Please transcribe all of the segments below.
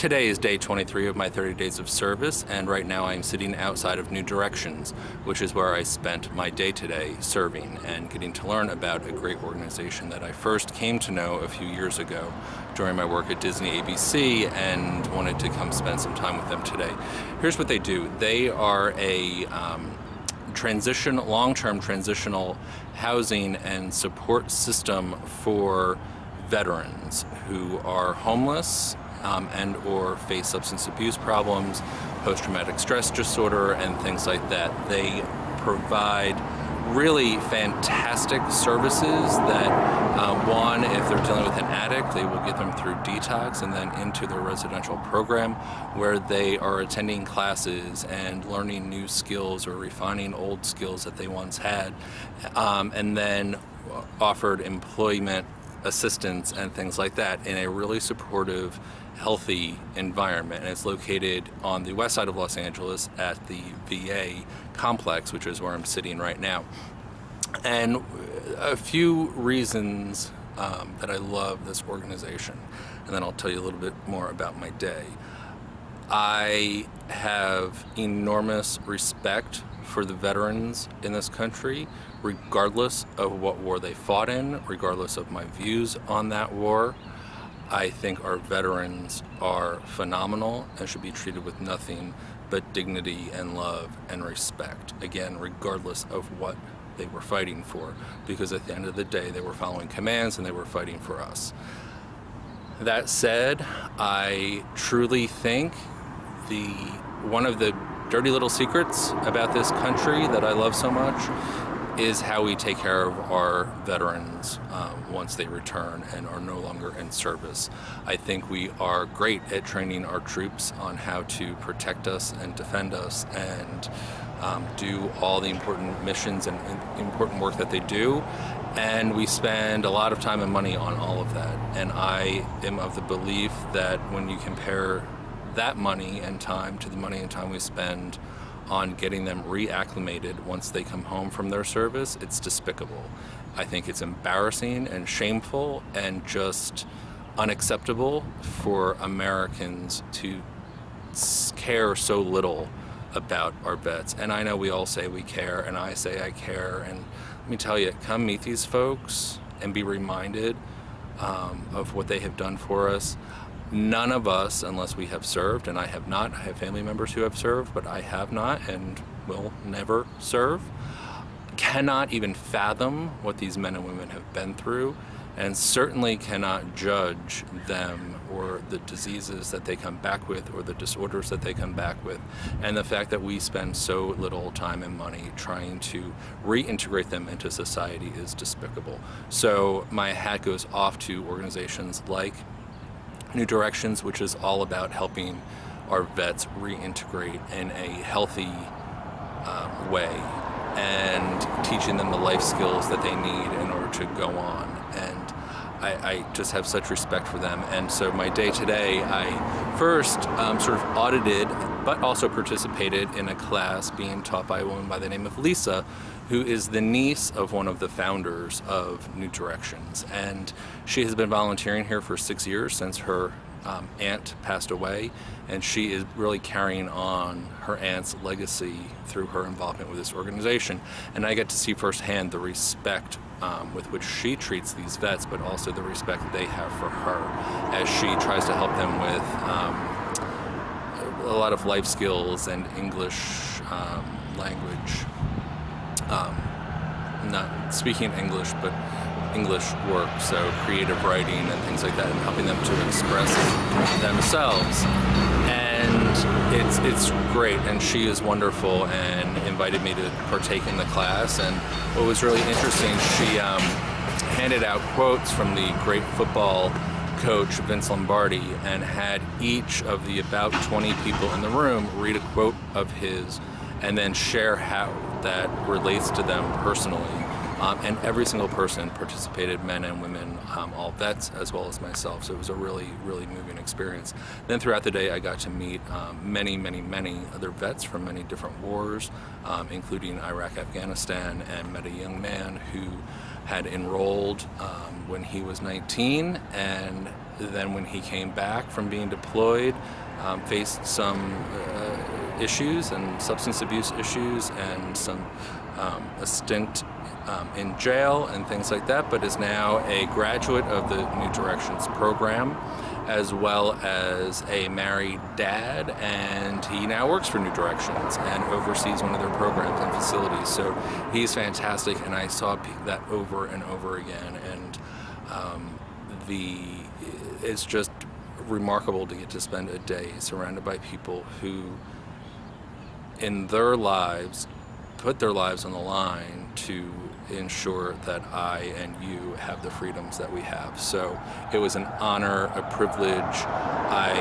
Today is day 23 of my 30 days of service, and right now I'm sitting outside of New Directions, which is where I spent my day today serving and getting to learn about a great organization that I first came to know a few years ago during my work at Disney ABC and wanted to come spend some time with them today. Here's what they do. They are a long-term transitional housing and support system for veterans who are homeless and or face substance abuse problems, post-traumatic stress disorder, and things like that. They provide really fantastic services that, one, if they're dealing with an addict, they will get them through detox and then into their residential program where they are attending classes and learning new skills or refining old skills that they once had, and then offered employment assistance and things like that in a really supportive, healthy environment. And it's located on the west side of Los Angeles at the VA complex, which is where I'm sitting right now. And a few reasons that I love this organization, and then I'll tell you a little bit more about my day. I have enormous respect for the veterans in this country, regardless of what war they fought in, regardless of my views on that war. I think our veterans are phenomenal and should be treated with nothing but dignity and love and respect. Again, regardless of what they were fighting for, because at the end of the day, they were following commands and they were fighting for us. That said, I truly think one of the dirty little secrets about this country that I love so much is how we take care of our veterans once they return and are no longer in service. I think we are great at training our troops on how to protect us and defend us and do all the important missions and important work that they do. And we spend a lot of time and money on all of that. And I am of the belief that when you compare that money and time to the money and time we spend on getting them reacclimated once they come home from their service, it's despicable. I think it's embarrassing and shameful and just unacceptable for Americans to care so little about our vets. And I know we all say we care, and I say I care, and let me tell you, come meet these folks and be reminded of what they have done for us. None of us, unless we have served, and I have not, I have family members who have served, but I have not and will never serve, cannot even fathom what these men and women have been through, and certainly cannot judge them or the diseases that they come back with or the disorders that they come back with. And the fact that we spend so little time and money trying to reintegrate them into society is despicable. So my hat goes off to organizations like New Directions, which is all about helping our vets reintegrate in a healthy way and teaching them the life skills that they need in order to go on. And I just have such respect for them. And so my day today, I first sort of audited, but also participated in a class being taught by a woman by the name of Lisa, who is the niece of one of the founders of New Directions. And she has been volunteering here for 6 years since her aunt passed away, and she is really carrying on her aunt's legacy through her involvement with this organization. And I get to see firsthand the respect with which she treats these vets, but also the respect that they have for her as she tries to help them with a lot of life skills and English language. Not speaking English, but English work, so creative writing and things like that, and helping them to express themselves. And it's great, and she is wonderful and invited me to partake in the class. And what was really interesting, she handed out quotes from the great football coach Vince Lombardi and had each of the about 20 people in the room read a quote of his and then share how that relates to them personally and every single person participated, men and women, all vets as well as myself. So it was a really, really moving experience. Then throughout the day, I got to meet many, many, many other vets from many different wars, including Iraq, Afghanistan, and met a young man who had enrolled when he was 19, and then when he came back from being deployed, faced some issues and substance abuse issues and a stint in jail and things like that, but is now a graduate of the New Directions program, as well as a married dad, and he now works for New Directions and oversees one of their programs and facilities. So he's fantastic, and I saw that over and over again, and it's just remarkable to get to spend a day surrounded by people who in their lives put their lives on the line to ensure that I and you have the freedoms that we have. So it was an honor, a privilege. I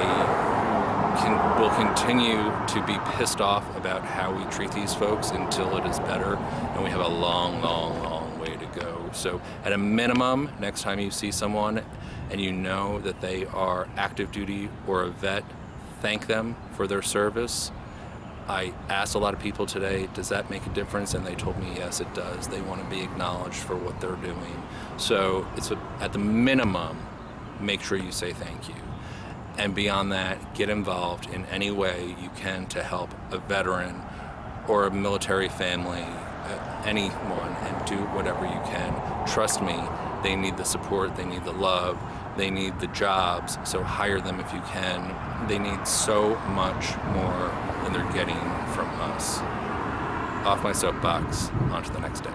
will continue to be pissed off about how we treat these folks until it is better, and we have a long, long, long way to go. So at a minimum, next time you see someone and you know that they are active duty or a vet, thank them for their service. I asked a lot of people today, does that make a difference? And they told me, yes, it does. They want to be acknowledged for what they're doing. So at the minimum, make sure you say thank you. And beyond that, get involved in any way you can to help a veteran or a military family, anyone, and do whatever you can. Trust me, they need the support, they need the love, they need the jobs, so hire them if you can. They need so much more than they're getting from us. Off my soapbox, on to the next day.